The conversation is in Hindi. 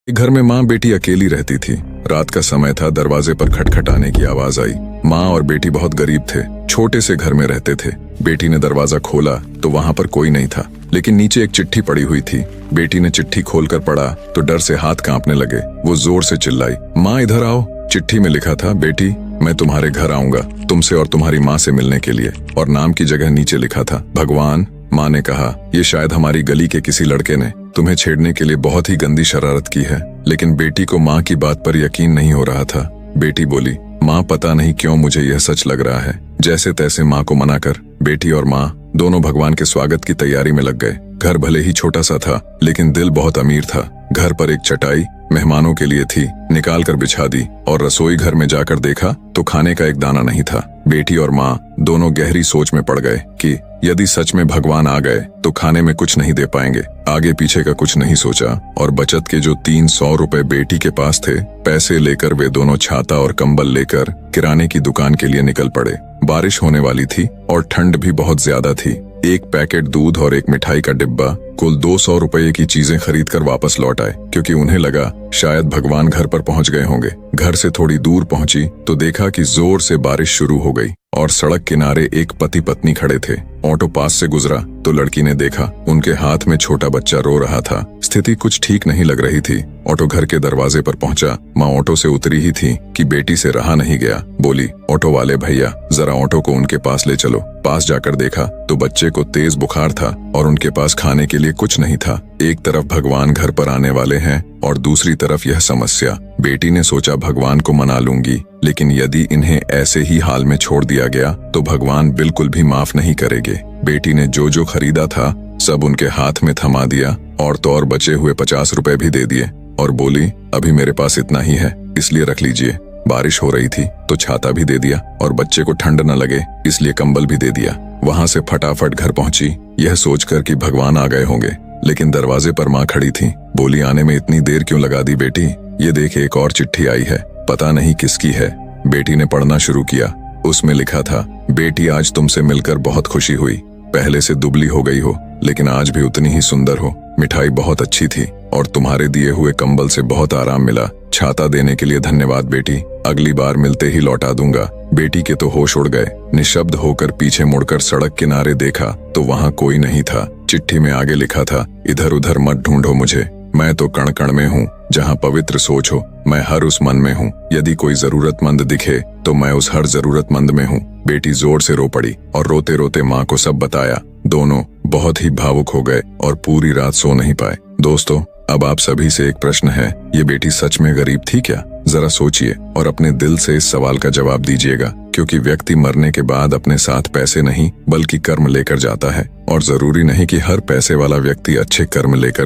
घर में माँ बेटी अकेली रहती थी। रात का समय था, दरवाजे पर खटखटाने की आवाज आई। माँ और बेटी बहुत गरीब थे, छोटे से घर में रहते थे। बेटी ने दरवाजा खोला तो वहां पर कोई नहीं था, लेकिन नीचे एक चिट्ठी पड़ी हुई थी। बेटी ने चिट्ठी खोलकर पढ़ा तो डर से हाथ कांपने लगे। वो जोर से चिल्लाई, माँ इधर आओ। चिट्ठी में लिखा था, बेटी मैं तुम्हारे घर आऊंगा, तुमसे और तुम्हारी माँ से मिलने के लिए। और नाम की जगह नीचे लिखा था, भगवान। माँ ने कहा, ये शायद हमारी गली के किसी लड़के ने तुम्हें छेड़ने के लिए बहुत ही गंदी शरारत की है। लेकिन बेटी को माँ की बात पर यकीन नहीं हो रहा था। बेटी बोली, माँ पता नहीं क्यों मुझे यह सच लग रहा है। जैसे तैसे माँ को मना कर बेटी और माँ दोनों भगवान के स्वागत की तैयारी में लग गए। घर भले ही छोटा सा था, लेकिन दिल बहुत अमीर था। घर पर एक चटाई मेहमानों के लिए थी, निकाल कर बिछा दी। और रसोई घर में जाकर देखा तो खाने का एक दाना नहीं था। बेटी और माँ दोनों गहरी सोच में पड़ गए कि यदि सच में भगवान आ गए तो खाने में कुछ नहीं दे पाएंगे। आगे पीछे का कुछ नहीं सोचा और बचत के जो 300 रुपए बेटी के पास थे, पैसे लेकर वे दोनों छाता और कंबल लेकर किराने की दुकान के लिए निकल पड़े। बारिश होने वाली थी और ठंड भी बहुत ज्यादा थी। एक पैकेट दूध और एक मिठाई का डिब्बा, कुल 200 रुपए की चीजें खरीद कर वापस लौट आए, क्योंकि उन्हें लगा शायद भगवान घर पर पहुंच गए होंगे। घर से थोड़ी दूर पहुंची तो देखा कि जोर से बारिश शुरू हो गई और सड़क किनारे एक पति पत्नी खड़े थे। ऑटो पास से गुजरा तो लड़की ने देखा उनके हाथ में छोटा बच्चा रो रहा था। स्थिति कुछ ठीक नहीं लग रही थी। ऑटो घर के दरवाजे पर पहुंचा। माँ ऑटो से उतरी ही थी कि बेटी से रहा नहीं गया। बोली, ऑटो वाले भैया जरा ऑटो को उनके पास ले चलो। पास जाकर देखा तो बच्चे को तेज बुखार था और उनके पास खाने के लिए कुछ नहीं था। एक तरफ भगवान घर पर आने वाले हैं और दूसरी तरफ यह समस्या। बेटी ने सोचा भगवान को मना लूंगी, लेकिन यदि इन्हें ऐसे ही हाल में छोड़ दिया गया तो भगवान बिल्कुल भी माफ नहीं करेंगे। बेटी ने जो जो खरीदा था सब उनके हाथ में थमा दिया और तो और बचे हुए 50 रुपए भी दे दिए और बोली, अभी मेरे पास इतना ही है, इसलिए रख लीजिए। बारिश हो रही थी तो छाता भी दे दिया और बच्चे को ठंड न लगे इसलिए कंबल भी दे दिया। वहां से फटाफट घर पहुंची, यह सोचकर कि भगवान आ गए होंगे। लेकिन दरवाजे पर माँ खड़ी थी। बोली, आने में इतनी देर क्यों लगा दी बेटी? ये देखे एक और चिट्ठी आई है, पता नहीं किसकी है। बेटी ने पढ़ना शुरू किया। उसमें लिखा था, बेटी आज तुमसे मिलकर बहुत खुशी हुई। पहले से दुबली हो गई हो लेकिन आज भी उतनी ही सुंदर हो। मिठाई बहुत अच्छी थी और तुम्हारे दिए हुए कंबल से बहुत आराम मिला। छाता देने के लिए धन्यवाद बेटी, अगली बार मिलते ही लौटा दूंगा। बेटी के तो होश उड़ गए। निशब्द होकर पीछे मुड़कर सड़क किनारे देखा तो वहां कोई नहीं था। चिट्ठी में आगे लिखा था, इधर उधर मत ढूंढो मुझे, मैं तो कण कण में हूँ। जहाँ पवित्र सोच हो मैं हर उस मन में हूँ। यदि कोई जरूरतमंद दिखे तो मैं उस हर जरूरतमंद में हूँ। बेटी जोर से रो पड़ी और रोते रोते माँ को सब बताया। दोनों बहुत ही भावुक हो गए और पूरी रात सो नहीं पाए। दोस्तों, अब आप सभी से एक प्रश्न है, ये बेटी सच में गरीब थी क्या? जरा सोचिए और अपने दिल से इस सवाल का जवाब दीजिएगा, क्योंकि व्यक्ति मरने के बाद अपने साथ पैसे नहीं बल्कि कर्म लेकर जाता है। और जरूरी नहीं कि हर पैसे वाला व्यक्ति अच्छे कर्म लेकर